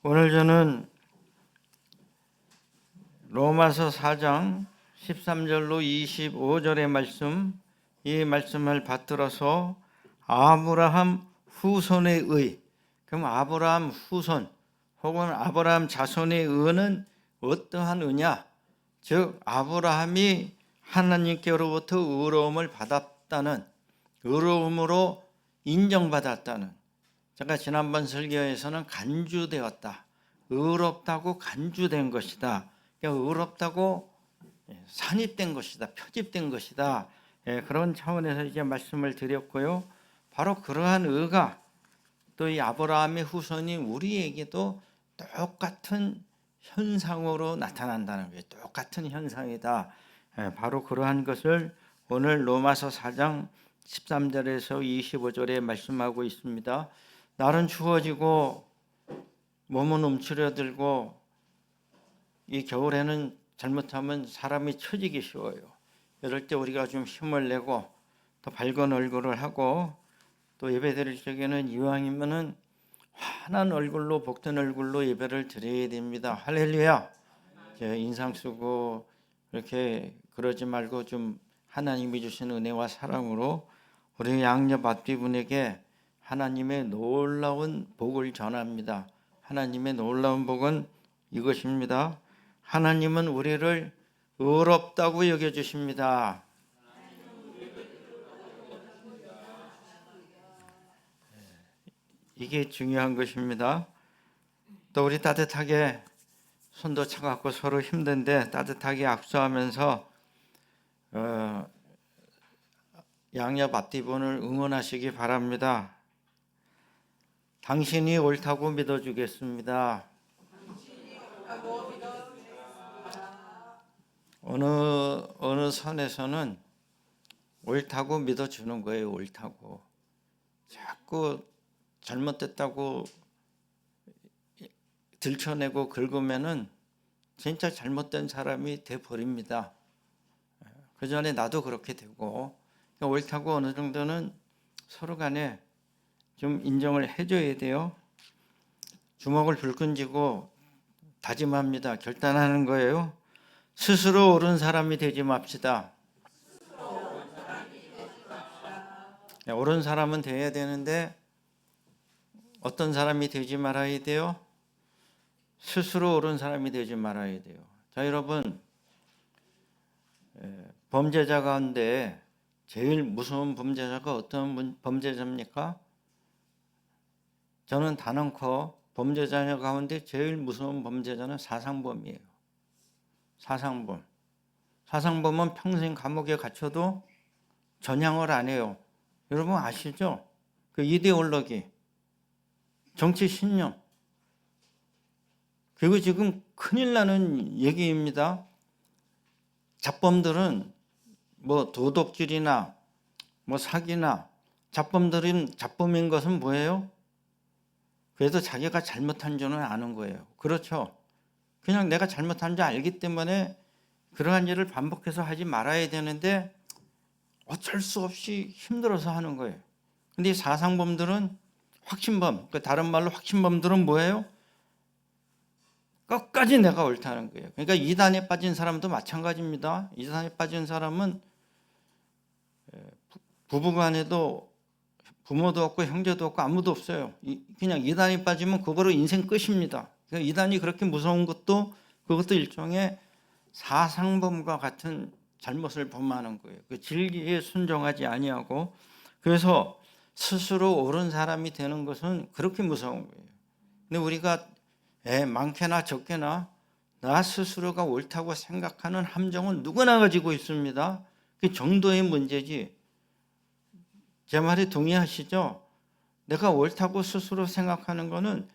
오늘 저는 로마서 4장 13절로 25절의 말씀, 이 말씀을 받들어서 아브라함 후손의 의, 그럼 아브라함 후손 혹은 아브라함 자손의 의는 어떠한 의냐? 즉 아브라함이 하나님께로부터 의로움을 받았다는, 의로움으로 인정받았다는, 제가 지난번 설교에서는 간주되었다, 의롭다고 간주된 것이다, 그러니까 의롭다고 산입된 것이다, 표집된 것이다, 그런 차원에서 이제 말씀을 드렸고요. 바로 그러한 의가 또 이 아브라함의 후손인 우리에게도 똑같은 현상으로 나타난다는 거예요. 똑같은 현상이다. 바로 그러한 것을 오늘 로마서 4장 13절에서 25절에 말씀하고 있습니다. 날은 추워지고 몸은 움츠려들고 이 겨울에는 잘못하면 사람이 처지기 쉬워요. 이럴 때 우리가 좀 힘을 내고 더 밝은 얼굴을 하고 또 예배 드릴 적에는 이왕이면은 환한 얼굴로, 복된 얼굴로 예배를 드려야 됩니다. 할렐루야. 인상 쓰고 이렇게 그러지 말고 좀 하나님이 주신 은혜와 사랑으로 우리 양녀 맏비분에게 하나님의 놀라운 복을 전합니다. 하나님의 놀라운 복은 이것입니다. 하나님은 우리를 의롭다고 여겨주십니다. 이게 중요한 것입니다. 또 우리 따뜻하게 손도 차갑고 서로 힘든데 따뜻하게 악수하면서 양녀 맏비분을 응원하시기 바랍니다. 당신이 옳다고 믿어주겠습니다. 어느 선에서는 옳다고 믿어주는 거예요. 옳다고. 자꾸 잘못됐다고 들춰내고 긁으면은 진짜 잘못된 사람이 돼버립니다. 그 전에 나도 그렇게 되고, 옳다고 어느 정도는 서로 간에 좀 인정을 해줘야 돼요. 주먹을 불끈 쥐고 다짐합니다. 결단하는 거예요. 스스로 옳은 사람이 되지 맙시다. 옳은 사람은 돼야 되는데 어떤 사람이 되지 말아야 돼요? 스스로 옳은 사람이 되지 말아야 돼요. 자, 여러분, 범죄자 가운데 제일 무서운 범죄자가 어떤 범죄자입니까? 저는 단언코 범죄자 가운데 제일 무서운 범죄자는 사상범이에요. 사상범. 사상범은 평생 감옥에 갇혀도 전향을 안 해요. 여러분 아시죠? 그 이데올로기, 정치 신념. 그리고 지금 큰일 나는 얘기입니다. 잡범들은 뭐 도둑질이나 뭐 사기나 잡범인 것은 뭐예요? 그래도 자기가 잘못한 줄은 아는 거예요. 그렇죠? 그냥 내가 잘못한 줄 알기 때문에 그러한 일을 반복해서 하지 말아야 되는데 어쩔 수 없이 힘들어서 하는 거예요. 근데 이 사상범들은 확신범, 다른 말로 확신범들은 뭐예요? 끝까지 내가 옳다는 거예요. 그러니까 이단에 빠진 사람도 마찬가지입니다. 이단에 빠진 사람은 부부간에도 부모도 없고 형제도 없고 아무도 없어요. 그냥 이단에 빠지면 그거로 인생 끝입니다. 그러니까 이단이 그렇게 무서운 것도 그것도 일종의 사상범과 같은 잘못을 범하는 거예요. 그 진리에 순종하지 아니하고, 그래서 스스로 옳은 사람이 되는 것은 그렇게 무서운 거예요. 근데 우리가 많게나 적게나 나 스스로가 옳다고 생각하는 함정은 누구나 가지고 있습니다. 그 정도의 문제지. 제 말에 동의하시죠? 내가 옳다고 스스로 생각하는 거는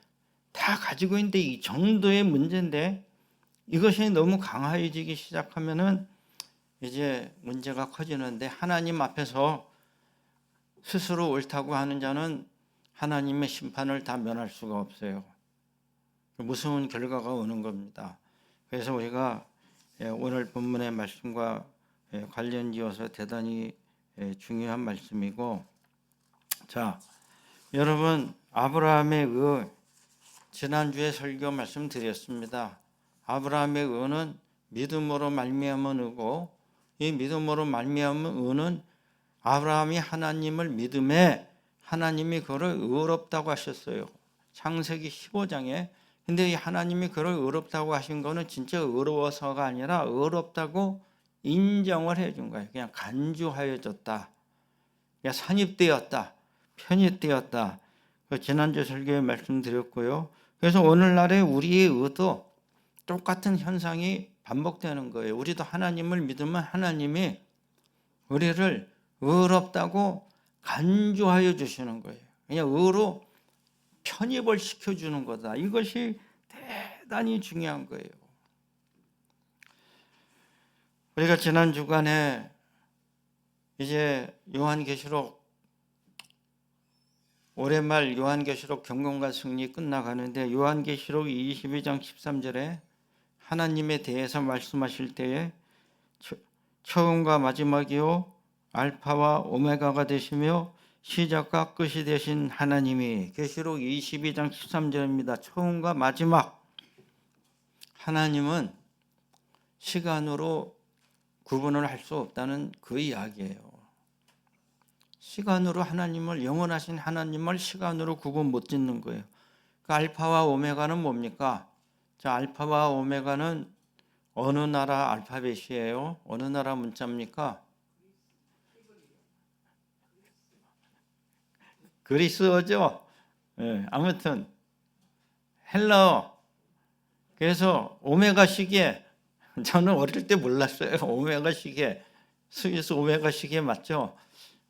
다 가지고 있는데 이 정도의 문제인데, 이것이 너무 강해지기 시작하면은 이제 문제가 커지는데, 하나님 앞에서 스스로 옳다고 하는 자는 하나님의 심판을 다 면할 수가 없어요. 무서운 결과가 오는 겁니다. 그래서 우리가 오늘 본문의 말씀과 관련지어서 대단히 중요한 말씀이고, 자, 여러분, 아브라함의 지난주에 설교 말씀드렸습니다. 아브라함의 의는 믿음으로 말미암은 의고, 이 믿음으로 말미암은 의는 아브라함이 하나님을 믿음에 하나님이 그를 의롭다고 하셨어요. 창세기 15장에. 근데 이 하나님이 그를 의롭다고 하신 거는 진짜 의로워서가 아니라 의롭다고 인정을 해준 거예요. 그냥 간주하여 줬다. 그냥 산입되었다. 편입되었다. 지난주 설교에 말씀드렸고요. 그래서 오늘날의 우리의 의도 똑같은 현상이 반복되는 거예요. 우리도 하나님을 믿으면 하나님이 우리를 의롭다고 간주하여 주시는 거예요. 그냥 의로 편입을 시켜주는 거다. 이것이 대단히 중요한 거예요. 우리가 지난 주간에 이제 요한계시록 올해 말 요한계시록 경건과 승리 끝나가는데 요한계시록 22장 13절에 하나님에 대해서 말씀하실 때에 처음과 마지막이요 알파와 오메가가 되시며 시작과 끝이 되신 하나님이 계시록 22장 13절입니다. 처음과 마지막. 하나님은 시간으로 구분을 할 수 없다는 그 이야기예요. 시간으로 하나님을, 영원하신 하나님을 시간으로 구분 못 짓는 거예요. 그 알파와 오메가는 뭡니까? 자, 알파와 오메가는 어느 나라 알파벳이에요? 어느 나라 문자입니까? 그리스어죠. 네, 아무튼 헬라어. 그래서 오메가 시계, 저는 어릴 때 몰랐어요. 오메가 시계, 스위스 오메가 시계 맞죠?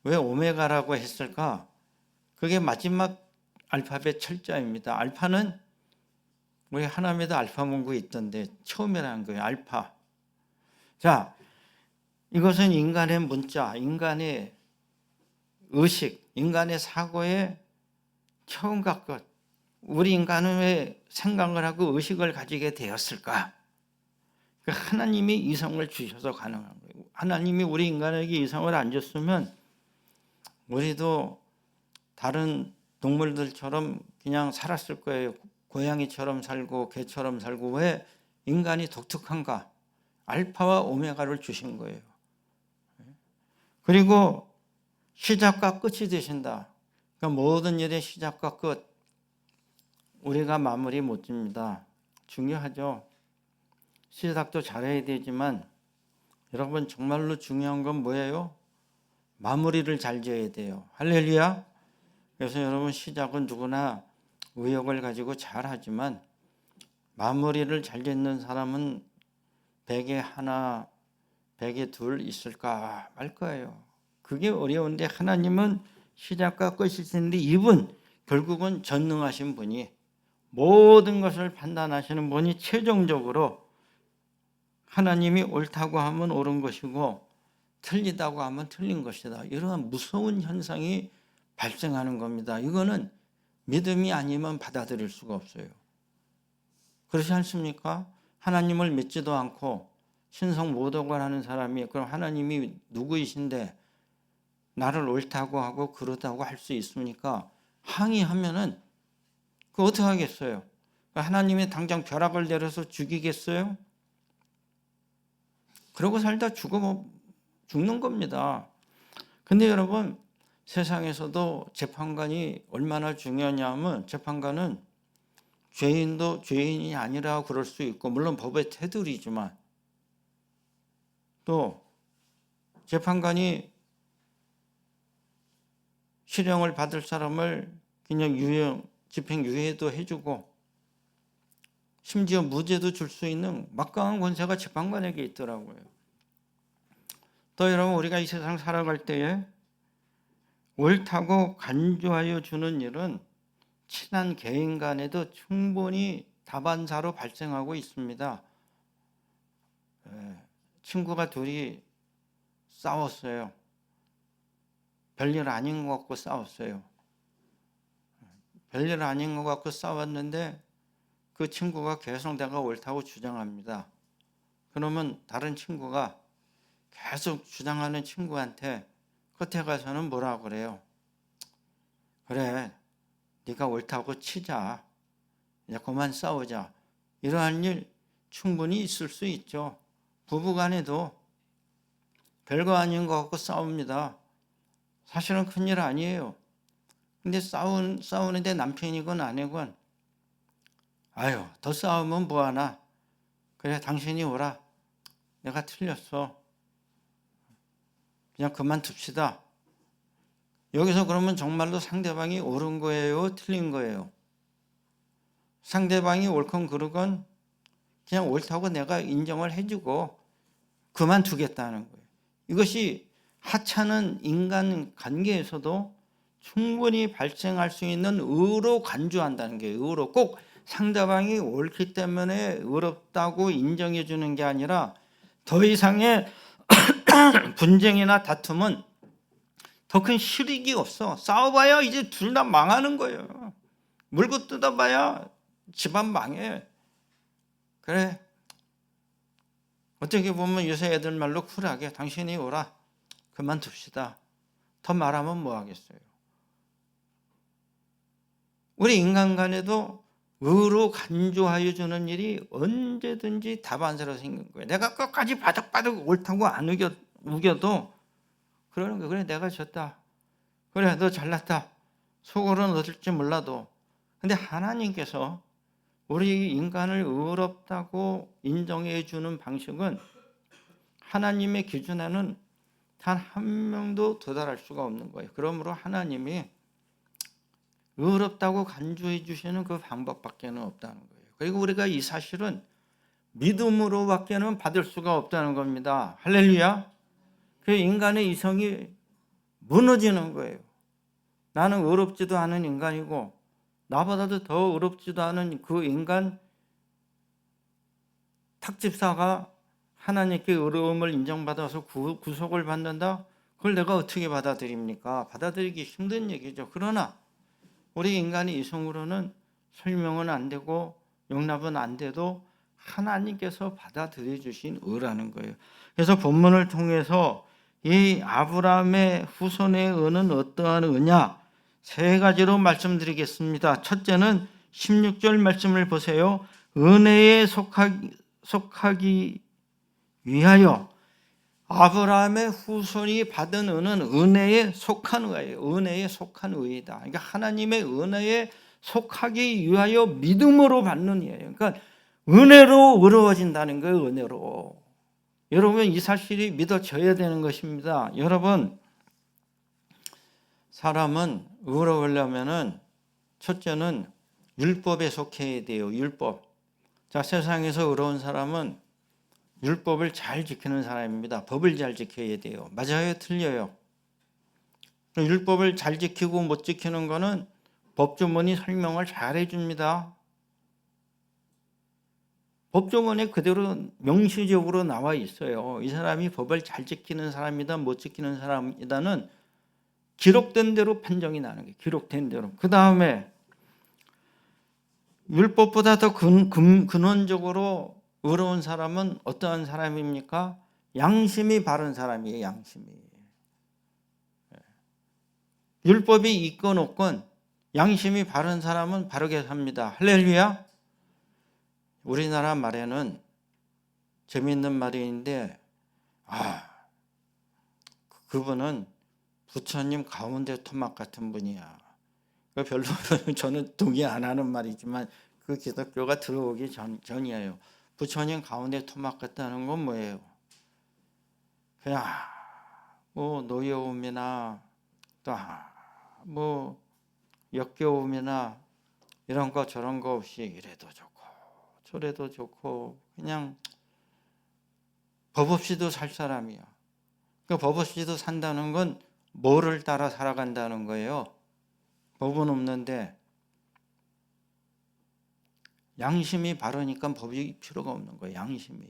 왜 오메가라고 했을까? 그게 마지막 알파벳 철자입니다. 알파는 우리 하나님에도 알파 문구 있던데 처음이라는 거예요. 알파. 자, 이것은 인간의 문자, 인간의 의식, 인간의 사고의 처음과 끝. 우리 인간은 왜 생각을 하고 의식을 가지게 되었을까? 하나님이 이성을 주셔서 가능한 거예요. 하나님이 우리 인간에게 이성을 안 줬으면 우리도 다른 동물들처럼 그냥 살았을 거예요. 고양이처럼 살고 개처럼 살고. 왜 인간이 독특한가? 알파와 오메가를 주신 거예요. 그리고 시작과 끝이 되신다. 그러니까 모든 일의 시작과 끝, 우리가 마무리 못 집니다. 중요하죠. 시작도 잘해야 되지만 여러분 정말로 중요한 건 뭐예요? 마무리를 잘 지어야 돼요. 할렐루야. 그래서 여러분 시작은 누구나 의욕을 가지고 잘하지만 마무리를 잘 짓는 사람은 100에 하나, 100에 둘 있을까 말 거예요. 그게 어려운데 하나님은 시작과 끝이신데 이분 결국은 전능하신 분이 모든 것을 판단하시는 분이 최종적으로 하나님이 옳다고 하면 옳은 것이고 틀리다고 하면 틀린 것이다. 이러한 무서운 현상이 발생하는 겁니다. 이거는 믿음이 아니면 받아들일 수가 없어요. 그렇지 않습니까? 하나님을 믿지도 않고 신성 모독을 하는 사람이 그럼 하나님이 누구이신데 나를 옳다고 하고 그러다고 할 수 있습니까? 항의하면은 그 어떻게 하겠어요? 하나님이 당장 벼락을 내려서 죽이겠어요? 그러고 살다 죽는 겁니다. 근데 여러분 세상에서도 재판관이 얼마나 중요하냐면 재판관은 죄인도 죄인이 아니라 그럴 수 있고 물론 법의 테두리지만 또 재판관이 실형을 받을 사람을 그냥 집행유예도 해주고 심지어 무죄도 줄 수 있는 막강한 권세가 재판관에게 있더라고요. 또 여러분 우리가 이 세상 살아갈 때에 옳다고 간주하여 주는 일은 친한 개인 간에도 충분히 다반사로 발생하고 있습니다. 친구가 둘이 싸웠어요. 별일 아닌 것 같고 싸웠어요. 별일 아닌 것 같고 싸웠는데 그 친구가 계속 내가 옳다고 주장합니다. 그러면 다른 친구가 계속 주장하는 친구한테 끝에 가서는 뭐라고 그래요? 그래, 네가 옳다고 치자. 이제 그만 싸우자. 이러한 일 충분히 있을 수 있죠. 부부간에도 별거 아닌 것 같고 싸웁니다. 사실은 큰일 아니에요. 근데 싸우는데 남편이건 아내건 아유 더 싸우면 뭐하나. 그래 당신이 오라. 내가 틀렸어. 그냥 그만둡시다. 여기서 그러면 정말로 상대방이 옳은 거예요? 틀린 거예요? 상대방이 옳건 그르건 그냥 옳다고 내가 인정을 해주고 그만두겠다는 거예요. 이것이 하찮은 인간 관계에서도 충분히 발생할 수 있는 의로 간주한다는 게 의로 꼭 상대방이 옳기 때문에 의롭다고 인정해 주는 게 아니라 더 이상의 분쟁이나 다툼은 더 큰 실익이 없어. 싸워봐야 이제 둘 다 망하는 거예요. 물고 뜯어봐야 집안 망해. 그래. 어떻게 보면 요새 애들 말로 쿨하게 당신이 오라. 그만둡시다. 더 말하면 뭐 하겠어요. 우리 인간 간에도 의로 간주하여 주는 일이 언제든지 다반사로 생긴 거예요. 내가 끝까지 바득바득 옳다고 안 우겨도 그러는 거예요. 그래 내가 졌다. 그래 너 잘났다. 속으로는 어떨지 몰라도. 근데 하나님께서 우리 인간을 의롭다고 인정해 주는 방식은 하나님의 기준에는 단 한 명도 도달할 수가 없는 거예요. 그러므로 하나님이 의롭다고 간주해 주시는 그 방법밖에는 없다는 거예요. 그리고 우리가 이 사실은 믿음으로밖에는 받을 수가 없다는 겁니다. 할렐루야. 그 인간의 이성이 무너지는 거예요. 나는 의롭지도 않은 인간이고 나보다도 더 의롭지도 않은 그 인간 탁집사가 하나님께 의로움을 인정받아서 구속을 받는다? 그걸 내가 어떻게 받아들입니까? 받아들이기 힘든 얘기죠. 그러나 우리 인간의 이성으로는 설명은 안 되고 용납은 안 돼도 하나님께서 받아들여 주신 의라는 거예요. 그래서 본문을 통해서 이 아브라함의 후손의 의는 어떠한 의냐? 세 가지로 말씀드리겠습니다. 첫째는 16절 말씀을 보세요. 은혜에 속하기 위하여. 아브라함의 후손이 받은 의는 은혜에 속한 의예요. 은혜에 속한 의이다. 그러니까 하나님의 은혜에 속하기 위하여 믿음으로 받는 의예요. 그러니까 은혜로 의로워진다는 거예요. 은혜로. 여러분 이 사실이 믿어져야 되는 것입니다. 여러분 사람은 의로우려면은 첫째는 율법에 속해야 돼요. 율법. 자, 세상에서 의로운 사람은 율법을 잘 지키는 사람입니다. 법을 잘 지켜야 돼요. 맞아요? 틀려요? 율법을 잘 지키고 못 지키는 거는 법조문이 설명을 잘 해줍니다. 법조문에 그대로 명시적으로 나와 있어요. 이 사람이 법을 잘 지키는 사람이다, 못 지키는 사람이다는 기록된 대로 판정이 나는 거예요. 기록된 대로. 그 다음에 율법보다 더 근원적으로 의로운 사람은 어떠한 사람입니까? 양심이 바른 사람이에요. 양심이. 율법이 있건 없건 양심이 바른 사람은 바르게 삽니다. 할렐루야. 우리나라 말에는 재미있는 말이 있는데 그분은 부처님 가운데 토막 같은 분이야. 별로 저는 동의 안 하는 말이지만 그 기독교가 들어오기 전이에요. 부처님 가운데 토막 같다는 건 뭐예요? 그냥 뭐 노여움이나 또 뭐 역겨움이나 이런 거 저런 거 없이 이래도 좋고 저래도 좋고 그냥 법 없이도 살 사람이야. 그 법 없이도 산다는 건 뭐를 따라 살아간다는 거예요? 법은 없는데 양심이 바르니까 법이 필요가 없는 거예요. 양심이.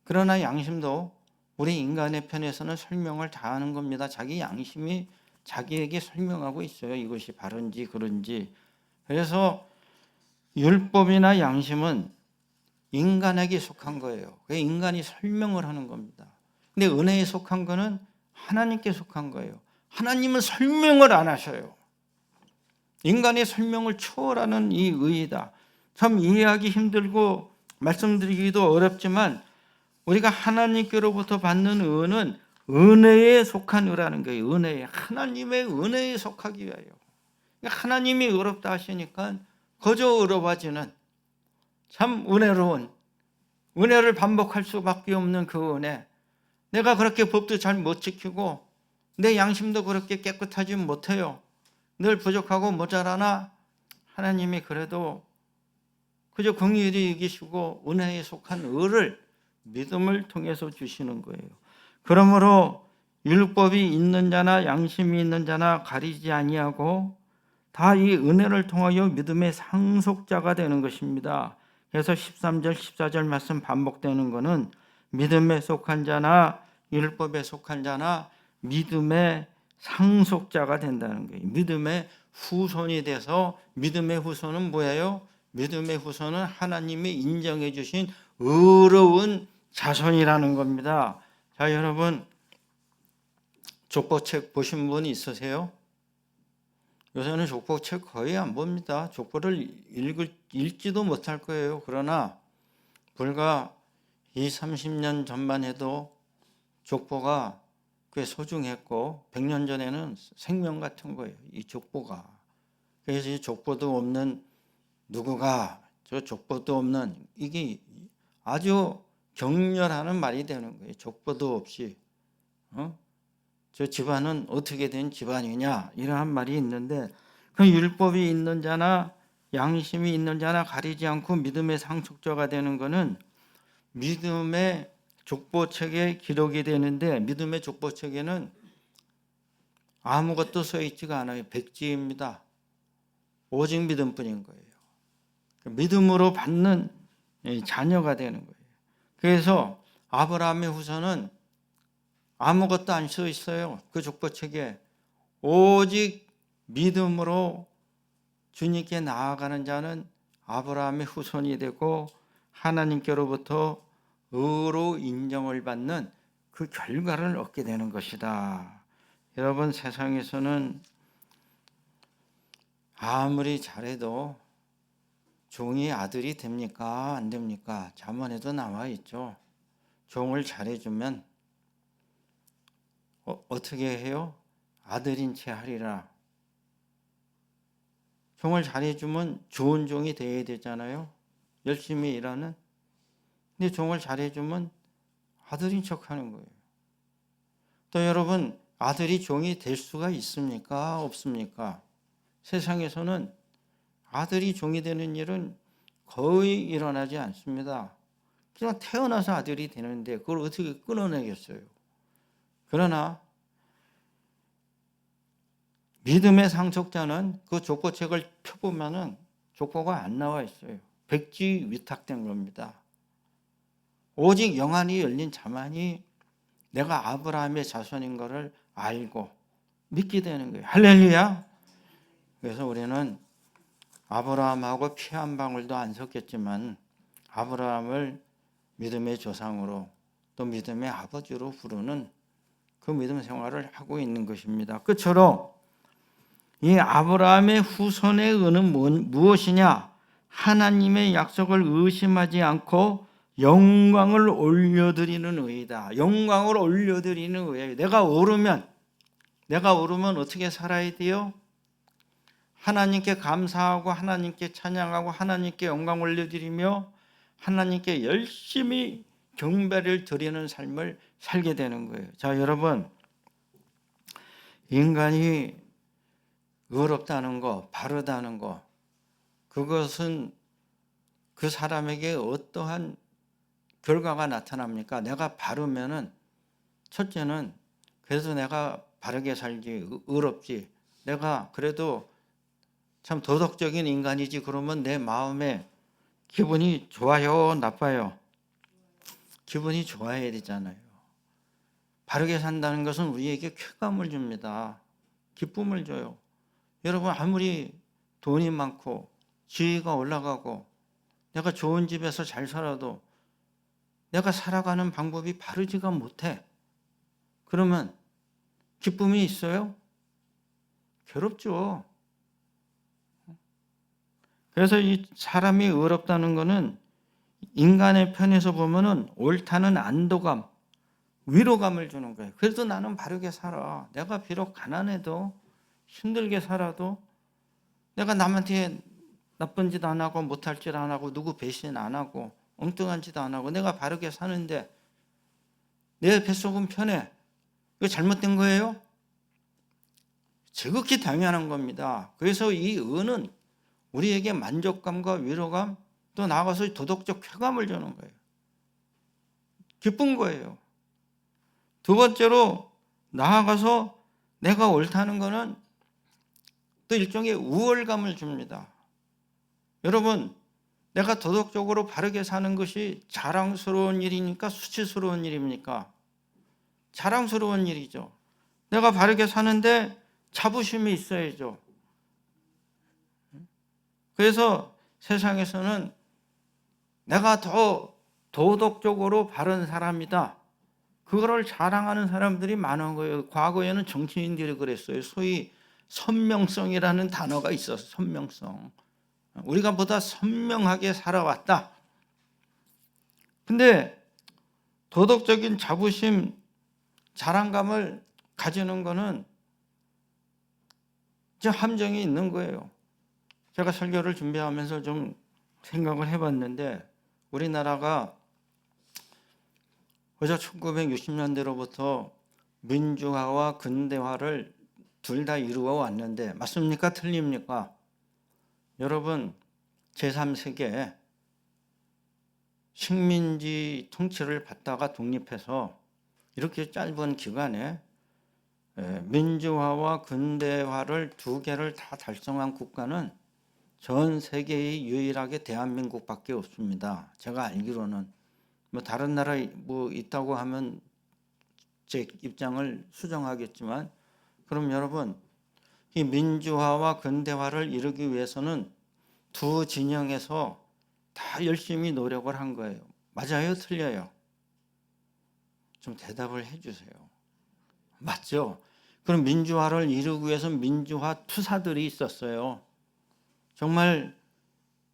그러나 양심도 우리 인간의 편에서는 설명을 다 하는 겁니다. 자기 양심이 자기에게 설명하고 있어요. 이것이 바른지 그른지. 그래서 율법이나 양심은 인간에게 속한 거예요. 인간이 설명을 하는 겁니다. 근데 은혜에 속한 거는 하나님께 속한 거예요. 하나님은 설명을 안 하셔요. 인간의 설명을 초월하는 이 의이다. 참 이해하기 힘들고 말씀드리기도 어렵지만 우리가 하나님께로부터 받는 은은 은혜에 속한 의라는 거예요. 은혜에, 하나님의 은혜에 속하기 위하여. 하나님이 의롭다 하시니까 거저 의로워지는 참 은혜로운, 은혜를 반복할 수밖에 없는 그 은혜. 내가 그렇게 법도 잘 못 지키고 내 양심도 그렇게 깨끗하지 못해요. 늘 부족하고 모자라나 하나님이 그래도 그저 긍휼히 여기시고 은혜에 속한 의를 믿음을 통해서 주시는 거예요. 그러므로 율법이 있는 자나 양심이 있는 자나 가리지 아니하고 다 이 은혜를 통하여 믿음의 상속자가 되는 것입니다. 그래서 13절 14절 말씀 반복되는 것은 믿음에 속한 자나 율법에 속한 자나 믿음의 상속자가 된다는 거예요. 믿음의 후손이 돼서, 믿음의 후손은 뭐예요? 믿음의 후손은 하나님이 인정해 주신 의로운 자손이라는 겁니다. 자, 여러분, 족보책 보신 분 있으세요? 요새는 족보책 거의 안 봅니다. 족보를 읽지도 못할 거예요. 그러나 불과 30년 전만 해도 족보가 꽤 소중했고 100년 전에는 생명 같은 거예요. 이 족보가. 그래서 이 족보도 없는 누구가 저 족보도 없는, 이게 아주 격렬하는 말이 되는 거예요. 족보도 없이 저 집안은 어떻게 된 집안이냐, 이러한 말이 있는데, 그 율법이 있는 자나 양심이 있는 자나 가리지 않고 믿음의 상속자가 되는 것은 믿음의 족보책에 기록이 되는데, 믿음의 족보책에는 아무것도 써 있지가 않아요. 백지입니다. 오직 믿음뿐인 거예요. 믿음으로 받는 자녀가 되는 거예요. 그래서 아브라함의 후손은 아무것도 안 써 있어요. 그 족보책에. 오직 믿음으로 주님께 나아가는 자는 아브라함의 후손이 되고 하나님께로부터 의로 인정을 받는 그 결과를 얻게 되는 것이다. 여러분, 세상에서는 아무리 잘해도 종이 아들이 됩니까? 안 됩니까? 잠언에도 나와 있죠. 종을 잘해주면 어떻게 해요? 아들인 채 하리라. 종을 잘해주면 좋은 종이 되어야 되잖아요. 열심히 일하는. 근데 종을 잘해주면 아들인 척하는 거예요. 또 여러분, 아들이 종이 될 수가 있습니까? 없습니까? 세상에서는 아들이 종이 되는 일은 거의 일어나지 않습니다. 그냥 태어나서 아들이 되는데 그걸 어떻게 끊어내겠어요? 그러나 믿음의 상속자는 그 족보책을 펴보면은 족보가 안 나와 있어요. 백지 위탁된 겁니다. 오직 영안이 열린 자만이 내가 아브라함의 자손인 것을 알고 믿게 되는 거예요. 할렐루야. 그래서 우리는 아브라함하고 피 한 방울도 안 섞였지만 아브라함을 믿음의 조상으로 또 믿음의 아버지로 부르는 그 믿음 생활을 하고 있는 것입니다. 끝으로 이 아브라함의 후손의 의는 무엇이냐? 하나님의 약속을 의심하지 않고 영광을 올려드리는 의이다. 영광을 올려드리는 의예요. 내가 오르면 어떻게 살아야 돼요? 하나님께 감사하고 하나님께 찬양하고 하나님께 영광 올려드리며 하나님께 열심히 경배를 드리는 삶을 살게 되는 거예요. 자, 여러분, 인간이 의롭다는 거, 바르다는 거, 그것은 그 사람에게 어떠한 결과가 나타납니까? 내가 바르면은 첫째는 그래도 내가 바르게 살지, 의롭지, 내가 그래도 참 도덕적인 인간이지, 그러면 내 마음에 기분이 좋아요, 나빠요? 기분이 좋아야 되잖아요. 바르게 산다는 것은 우리에게 쾌감을 줍니다. 기쁨을 줘요. 여러분, 아무리 돈이 많고 지위가 올라가고 내가 좋은 집에서 잘 살아도 내가 살아가는 방법이 바르지가 못해. 그러면 기쁨이 있어요? 괴롭죠. 그래서 이 사람이 의롭다는 것은 인간의 편에서 보면은 옳다는 안도감, 위로감을 주는 거예요. 그래도 나는 바르게 살아. 내가 비록 가난해도 힘들게 살아도 내가 남한테 나쁜 짓 안 하고 못할 짓 안 하고 누구 배신 안 하고 엉뚱한 짓 안 하고 내가 바르게 사는데 내 뱃속은 편해. 이거 잘못된 거예요? 지극히 당연한 겁니다. 그래서 이 의는 우리에게 만족감과 위로감, 또 나아가서 도덕적 쾌감을 주는 거예요. 기쁜 거예요. 두 번째로 나아가서 내가 옳다는 거는 또 일종의 우월감을 줍니다. 여러분, 내가 도덕적으로 바르게 사는 것이 자랑스러운 일입니까? 수치스러운 일입니까? 자랑스러운 일이죠. 내가 바르게 사는데 자부심이 있어야죠. 그래서 세상에서는 내가 더 도덕적으로 바른 사람이다, 그거를 자랑하는 사람들이 많은 거예요. 과거에는 정치인들이 그랬어요. 소위 선명성이라는 단어가 있어서 선명성. 우리가 보다 선명하게 살아왔다. 근데 도덕적인 자부심, 자랑감을 가지는 거는 함정이 있는 거예요. 제가 설교를 준비하면서 좀 생각을 해봤는데 우리나라가 그저 1960년대로부터 민주화와 근대화를 둘 다 이루어 왔는데 맞습니까? 틀립니까? 여러분, 제3세계 식민지 통치를 받다가 독립해서 이렇게 짧은 기간에 민주화와 근대화를 두 개를 다 달성한 국가는 전 세계에 유일하게 대한민국밖에 없습니다. 제가 알기로는 뭐 다른 나라에 뭐 있다고 하면 제 입장을 수정하겠지만, 그럼 여러분, 이 민주화와 근대화를 이루기 위해서는 두 진영에서 다 열심히 노력을 한 거예요. 맞아요? 틀려요? 좀 대답을 해주세요. 맞죠? 그럼 민주화를 이루기 위해서 민주화 투사들이 있었어요. 정말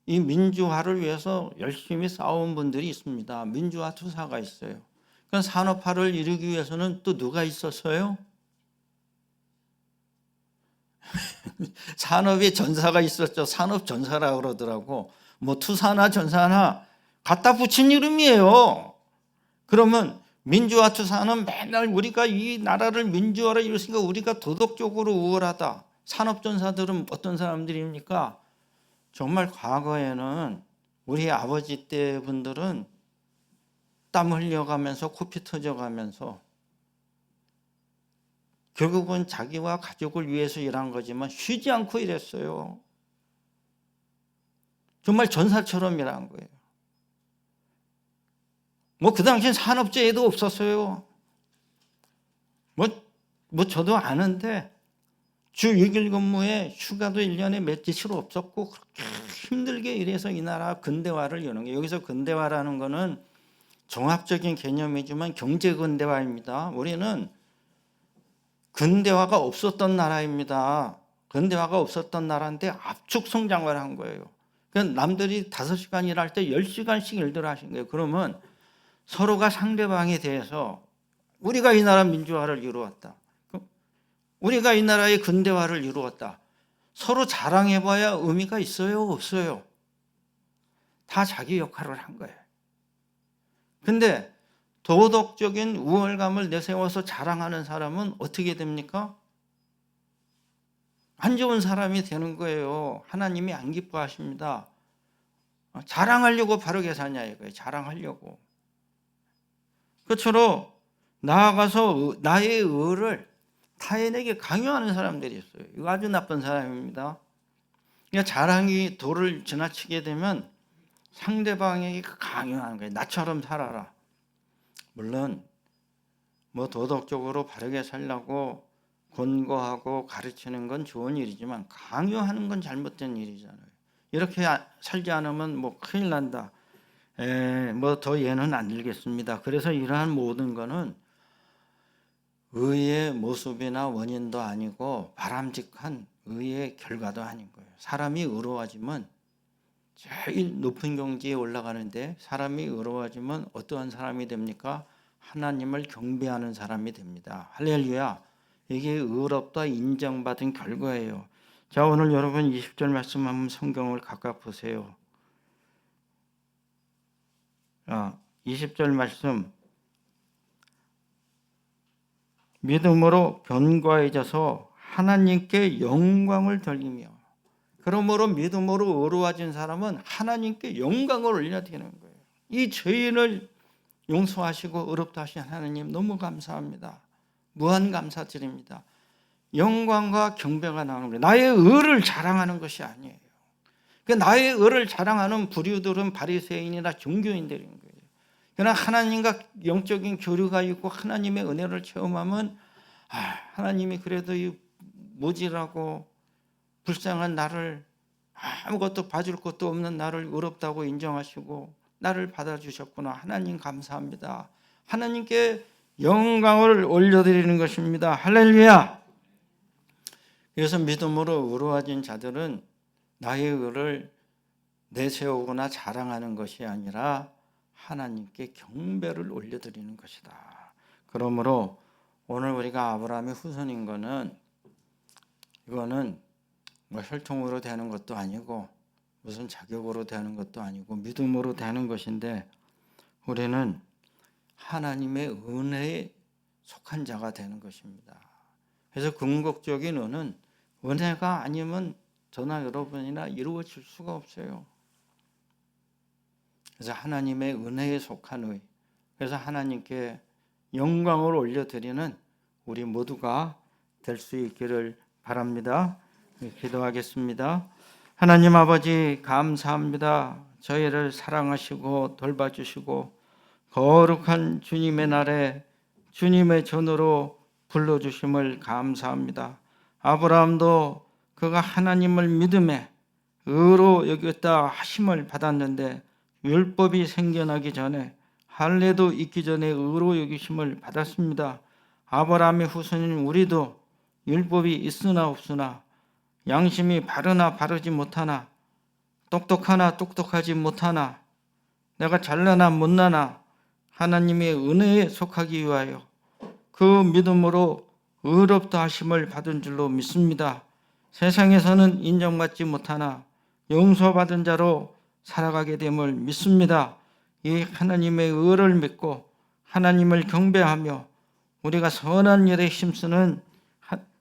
이 민주화를 위해서 열심히 싸운 분들이 있습니다. 민주화 투사가 있어요. 그럼 산업화를 이루기 위해서는 또 누가 있었어요? 산업의 전사가 있었죠. 산업 전사라고 그러더라고. 뭐 투사나 전사나 갖다 붙인 이름이에요. 그러면 민주화 투사는 맨날 우리가 이 나라를 민주화를 이뤘으니까 우리가 도덕적으로 우월하다. 산업 전사들은 어떤 사람들입니까? 정말 과거에는 우리 아버지 때 분들은 땀 흘려가면서 코피 터져가면서 결국은 자기와 가족을 위해서 일한 거지만 쉬지 않고 일했어요. 정말 전사처럼 일한 거예요. 뭐 그 당시엔 산업재해도 없었어요. 뭐 저도 아는데 주 6일 근무에 휴가도 1년에 며칠치로 없었고 그렇게 힘들게 일해서 이 나라 근대화를 여는 거예요. 여기서 근대화라는 거는 종합적인 개념이지만 경제 근대화입니다. 우리는 근대화가 없었던 나라입니다. 근대화가 없었던 나라인데 압축 성장을 한 거예요. 그러니까 남들이 5시간 일할 때 10시간씩 일들 하신 거예요. 그러면 서로가 상대방에 대해서 우리가 이 나라 민주화를 이루었다, 우리가 이 나라의 근대화를 이루었다, 서로 자랑해봐야 의미가 있어요? 없어요? 다 자기 역할을 한 거예요. 근데 도덕적인 우월감을 내세워서 자랑하는 사람은 어떻게 됩니까? 안 좋은 사람이 되는 거예요. 하나님이 안 기뻐하십니다. 자랑하려고 바르게 사냐 이거예요. 자랑하려고. 끝으로 나아가서 나의 의를 타인에게 강요하는 사람들이 있어요. 이거 아주 나쁜 사람입니다. 그러니까 자랑이 도를 지나치게 되면 상대방에게 강요하는 거예요. 나처럼 살아라. 물론 뭐 도덕적으로 바르게 살라고 권고하고 가르치는 건 좋은 일이지만 강요하는 건 잘못된 일이잖아요. 이렇게 살지 않으면 뭐 큰일 난다. 뭐 더 예는 안 들겠습니다. 그래서 이러한 모든 거는 의의 모습이나 원인도 아니고 바람직한 의의 결과도 아닌 거예요. 사람이 의로워지면 제일 높은 경지에 올라가는데 사람이 의로워지면 어떠한 사람이 됩니까? 하나님을 경배하는 사람이 됩니다. 할렐루야. 이게 의롭다 인정받은 결과예요. 자, 오늘 여러분 20절 말씀 한번 성경을 각각 보세요. 20절 말씀. 믿음으로 견고해져서 하나님께 영광을 돌리며. 그러므로 믿음으로 의로워진 사람은 하나님께 영광을 올려드리는 거예요. 이 죄인을 용서하시고 의롭다 하신 하나님 너무 감사합니다. 무한 감사드립니다. 영광과 경배가 나오는 거예요. 나의 의를 자랑하는 것이 아니에요. 나의 의를 자랑하는 부류들은 바리새인이나 종교인들인 거예요. 그러나 하나님과 영적인 교류가 있고 하나님의 은혜를 체험하면 하나님이 그래도 이 모질하고 불쌍한 나를, 아무것도 봐줄 것도 없는 나를 의롭다고 인정하시고 나를 받아주셨구나. 하나님 감사합니다. 하나님께 영광을 올려드리는 것입니다. 할렐루야. 그래서 믿음으로 의로워진 자들은 나의 의를 내세우거나 자랑하는 것이 아니라 하나님께 경배를 올려드리는 것이다. 그러므로 오늘 우리가 아브라함의 후손인 거는, 이거는 뭐 혈통으로 되는 것도 아니고 무슨 자격으로 되는 것도 아니고 믿음으로 되는 것인데, 우리는 하나님의 은혜에 속한 자가 되는 것입니다. 그래서 궁극적인 은은 은혜가 아니면 저나 여러분이나 이루어질 수가 없어요. 그래서 하나님의 은혜에 속한 의, 그래서 하나님께 영광을 올려드리는 우리 모두가 될 수 있기를 바랍니다. 기도하겠습니다. 하나님 아버지 감사합니다. 저희를 사랑하시고 돌봐주시고 거룩한 주님의 날에 주님의 전으로 불러주심을 감사합니다. 아브라함도 그가 하나님을 믿음에 의로 여겼다 하심을 받았는데, 율법이 생겨나기 전에 할례도 있기 전에 의로 여기심을 받았습니다. 아브라함의 후손인 우리도 율법이 있으나 없으나, 양심이 바르나 바르지 못하나, 똑똑하나 똑똑하지 못하나, 내가 잘나나 못나나 하나님의 은혜에 속하기 위하여 그 믿음으로 의롭다 하심을 받은 줄로 믿습니다. 세상에서는 인정받지 못하나 용서받은 자로 살아가게 됨을 믿습니다. 이 하나님의 의를 믿고 하나님을 경배하며 우리가 선한 일에 힘쓰는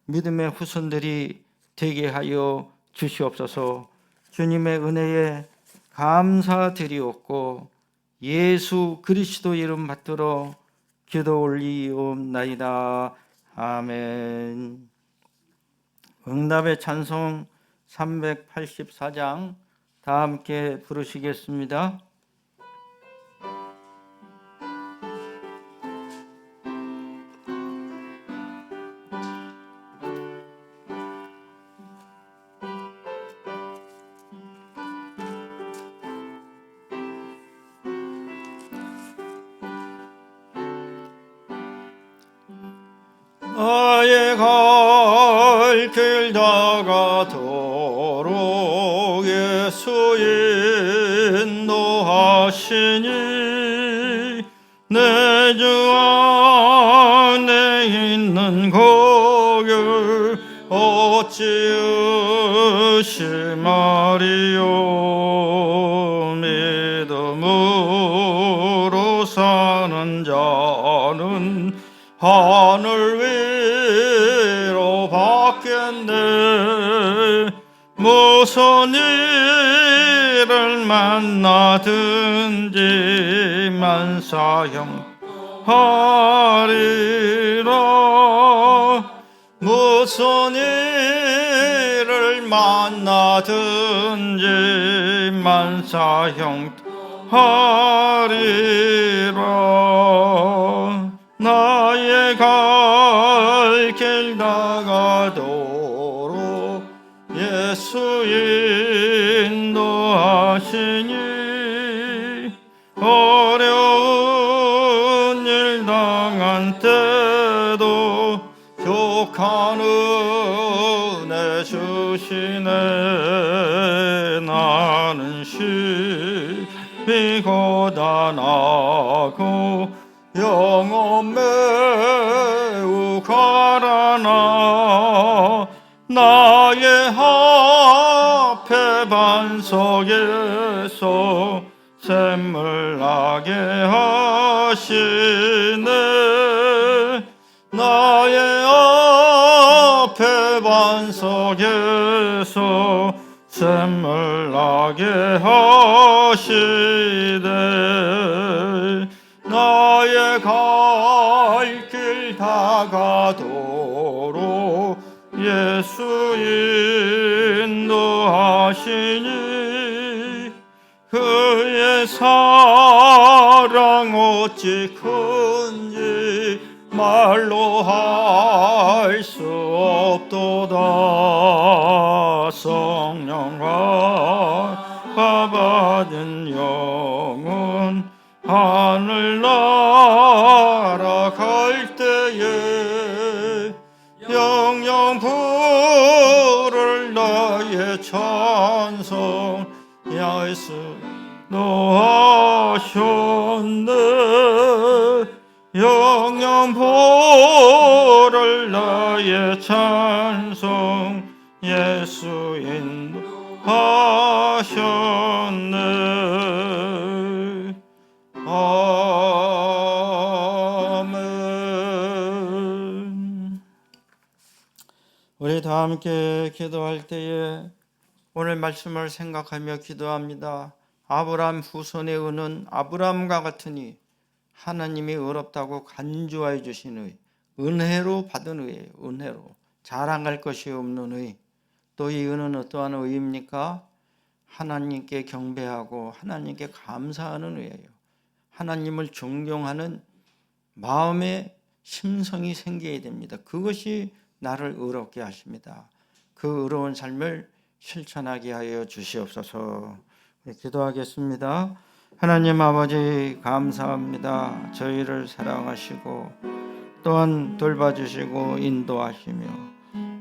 믿음의 후손들이 되게 하여 주시옵소서. 주님의 은혜에 감사드리옵고 예수 그리스도 이름 받들어 기도 올리옵나이다. 아멘. 응답의 찬송 384장 다 함께 부르시겠습니다. 나의 갈 길 다가도록 예수 인도하시니, 내 주 안에 있는 거길 어찌 의심하리요. 믿음으로 사는 자는 하늘 위로 받겠네. 무슨 일을 만나든지 만사형하리라. 무슨 일을 만나든지 만사형하리라. 나의 갈 길 다가도록 예수 인도하시니, 어려운 일 당한 때도 족한 은혜 주시네. 나는 보다 나고 영혼 매우 가라나 나의 앞에 반석에서 샘물 나게 하시네 나의 앞에 반석에서 샘물 나게 하시네 나의 갈 길 다가도록 예수 인도하시니 그의 사랑 어찌 큰지 말로 할 수 없도다 성령과 받은 영혼 하늘 날아갈 때에 영영 부를 나의 찬송 예수 노하셨네 영영 부를 나의 찬송 예수 인도하셨네 아멘. 우리 다 함께 기도할 때에 오늘 말씀을 생각하며 기도합니다. 아브라함 후손의 의는 아브라함과 같으니 하나님이 의롭다고 간주하여 주신 의, 은혜로 받은 의예요. 은혜로 자랑할 것이 없는 의. 또 이 의는 어떠한 의입니까? 하나님께 경배하고 하나님께 감사하는 의예요. 하나님을 존경하는 마음의 심성이 생겨야 됩니다. 그것이 나를 의롭게 하십니다. 그 의로운 삶을 실천하게 하여 주시옵소서. 기도하겠습니다. 하나님 아버지 감사합니다. 저희를 사랑하시고 또한 돌봐주시고 인도하시며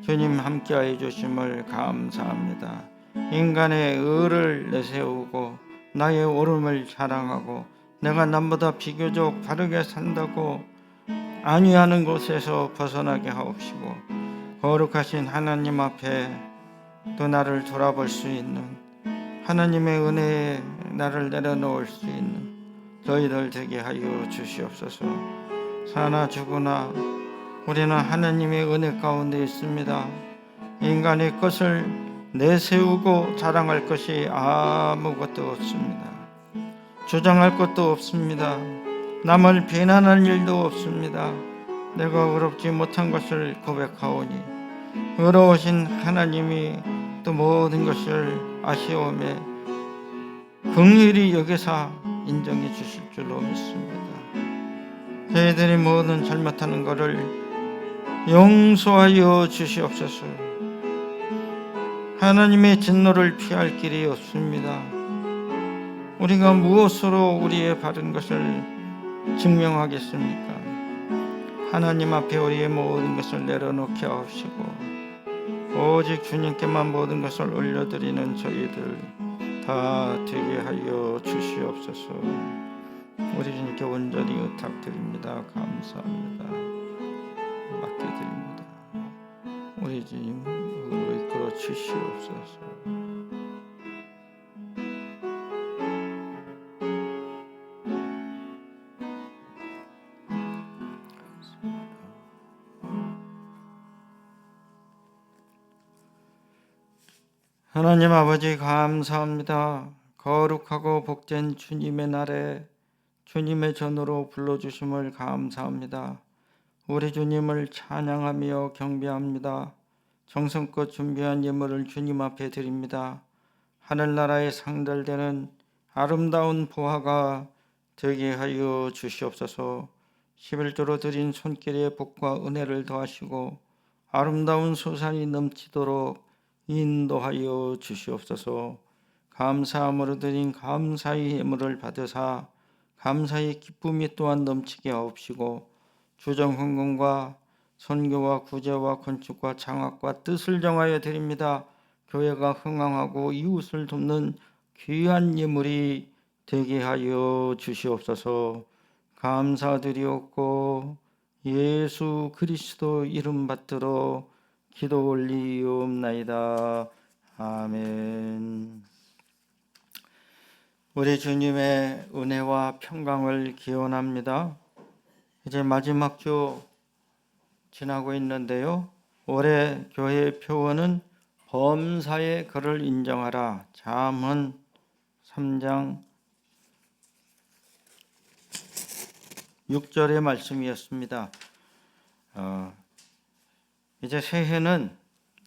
주님 함께하여 주심을 감사합니다. 인간의 의를 내세우고 나의 옳음을 자랑하고 내가 남보다 비교적 바르게 산다고 안위하는 곳에서 벗어나게 하옵시고 거룩하신 하나님 앞에 또 나를 돌아볼 수 있는 하나님의 은혜에 나를 내려놓을 수 있는 저희들 되게 하여 주시옵소서. 사나 죽으나 우리는 하나님의 은혜 가운데 있습니다. 인간의 것을 내세우고 자랑할 것이 아무것도 없습니다. 주장할 것도 없습니다. 남을 비난할 일도 없습니다. 내가 의롭지 못한 것을 고백하오니 의로우신 하나님이 또 모든 것을 아시오매 긍휼히 여기사 인정해 주실 줄로 믿습니다. 저희들이 모든 잘못하는 것을 용서하여 주시옵소서. 하나님의 진노를 피할 길이 없습니다. 우리가 무엇으로 우리의 바른 것을 증명하겠습니까? 하나님 앞에 우리의 모든 것을 내려놓게 하옵시고 오직 주님께만 모든 것을 올려드리는 저희들 다 되게 하여 주시옵소서. 우리 주님께 온전히 의탁드립니다. 감사합니다. 맡겨드립니다. 우리 주님으로 이끌어 주시옵소서. 하나님 아버지 감사합니다. 거룩하고 복된 주님의 날에 주님의 전으로 불러주심을 감사합니다. 우리 주님을 찬양하며 경배합니다. 정성껏 준비한 예물을 주님 앞에 드립니다. 하늘나라에 상달되는 아름다운 보화가 되게 하여 주시옵소서. 11조로 드린 손길의 복과 은혜를 더하시고 아름다운 소산이 넘치도록 인도하여 주시옵소서. 감사함으로 드린 감사의 예물을 받으사 감사의 기쁨이 또한 넘치게 하옵시고 주정헌금과 선교와 구제와 건축과 장학과 뜻을 정하여 드립니다. 교회가 흥황하고 이웃을 돕는 귀한 예물이 되게 하여 주시옵소서. 감사드리옵고 예수 그리스도 이름 받들어 기도 올리옵나이다. 아멘. 우리 주님의 은혜와 평강을 기원합니다. 이제 마지막 주 지나고 있는데요. 올해 교회의 표어는 범사의 그를 인정하라. 잠언 3장 6절의 말씀이었습니다. 이제 새해는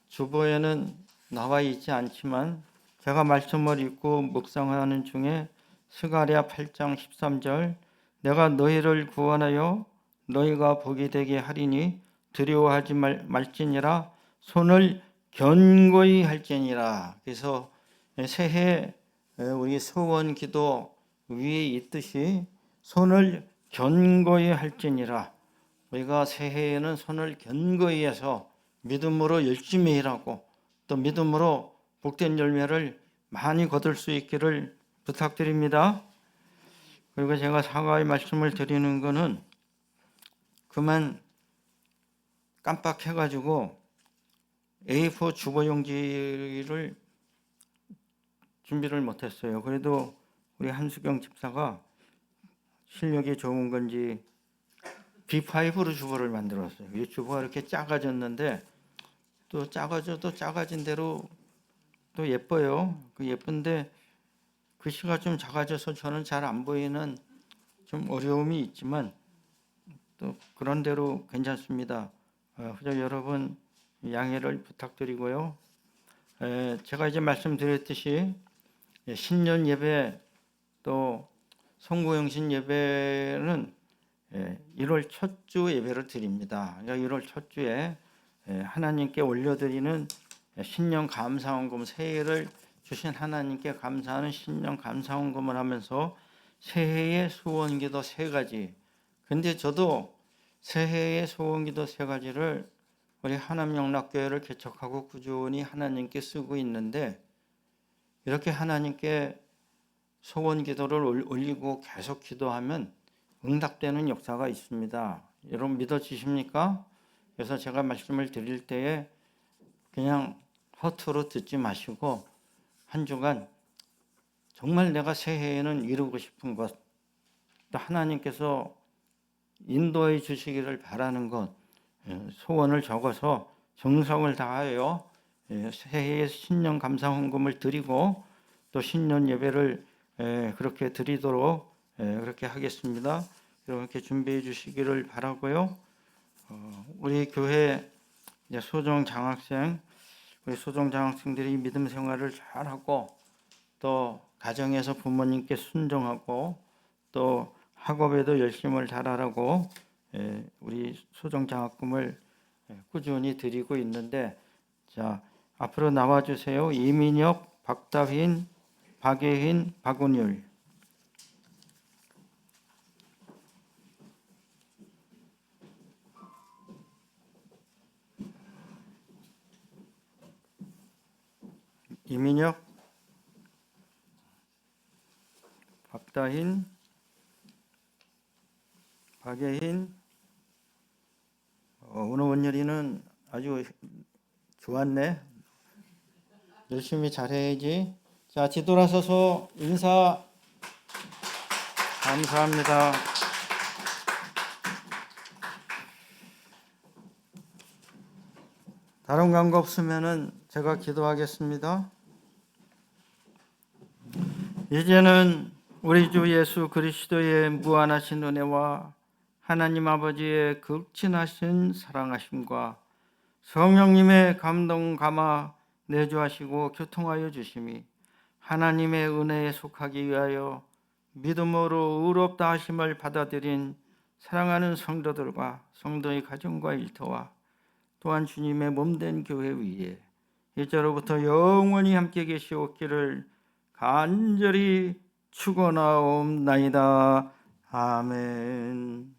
주보에는 나와 있지 않지만 제가 말씀을 읽고 묵상하는 중에 스가랴 8장 13절 내가 너희를 구원하여 너희가 복이 되게 하리니 두려워하지 말지니라 손을 견고히 할지니라. 그래서 새해 우리 소원 기도 위에 있듯이 손을 견고히 할지니라. 우리가 새해에는 손을 견고히 해서 믿음으로 열심히 일하고 또 믿음으로 복된 열매를 많이 거둘 수 있기를 부탁드립니다. 그리고 제가 사과의 말씀을 드리는 것은 그만 깜빡해가지고 A4 주보용지를 준비를 못했어요. 그래도 우리 한수경 집사가 실력이 좋은 건지 B5로 주보를 만들었어요. 이 주보가 이렇게 작아졌는데 또 작아져도 작아진 대로 또 예뻐요. 그 예쁜데 글씨가 좀 작아져서 저는 잘 안 보이는 좀 어려움이 있지만 또 그런 대로 괜찮습니다. 그저 여러분 양해를 부탁드리고요. 제가 이제 말씀드렸듯이 신년 예배 또 송구영신 예배는 1월 첫 주 예배를 드립니다. 1월 첫 주에 하나님께 올려드리는 신년 감사헌금, 새해를 주신 하나님께 감사하는 신년 감사헌금을 하면서 새해의 소원기도 3가지. 근데 저도 새해의 소원기도 3가지를 우리 하남영락교회를 개척하고 꾸준히 하나님께 쓰고 있는데 이렇게 하나님께 소원기도를 올리고 계속 기도하면 응답되는 역사가 있습니다. 여러분 믿어지십니까? 그래서 제가 말씀을 드릴 때에 그냥 허투루 듣지 마시고 한 주간 정말 내가 새해에는 이루고 싶은 것, 또 하나님께서 인도해 주시기를 바라는 것, 소원을 적어서 정성을 다하여 새해의 신년 감사헌금을 드리고 또 신년 예배를 그렇게 드리도록 그렇게 하겠습니다. 이렇게 준비해 주시기를 바라고요. 우리 교회 소정 장학생, 우리 소정 장학생들이 믿음 생활을 잘하고 또 가정에서 부모님께 순종하고 또 학업에도 열심을 다하라고 우리 소정 장학금을 꾸준히 드리고 있는데, 자 앞으로 나와 주세요. 이민혁, 박다흰, 박예흰, 박은율. 이민혁, 박다흰, 박예흰. 오늘 원열이는 아주 좋았네. 열심히 잘해야지. 자, 뒤돌아서서 인사. 감사합니다. 다른 광고 없으면은 제가 기도하겠습니다. 이제는 우리 주 예수 그리스도의 무한하신 은혜와 하나님 아버지의 극진하신 사랑하심과 성령님의 감동 감화 내주하시고 교통하여 주심이 하나님의 은혜에 속하기 위하여 믿음으로 의롭다 하심을 받아들인 사랑하는 성도들과 성도의 가정과 일터와 또한 주님의 몸된 교회 위에 이제로부터 영원히 함께 계시옵기를 간절히 축원하옵나이다. 아멘.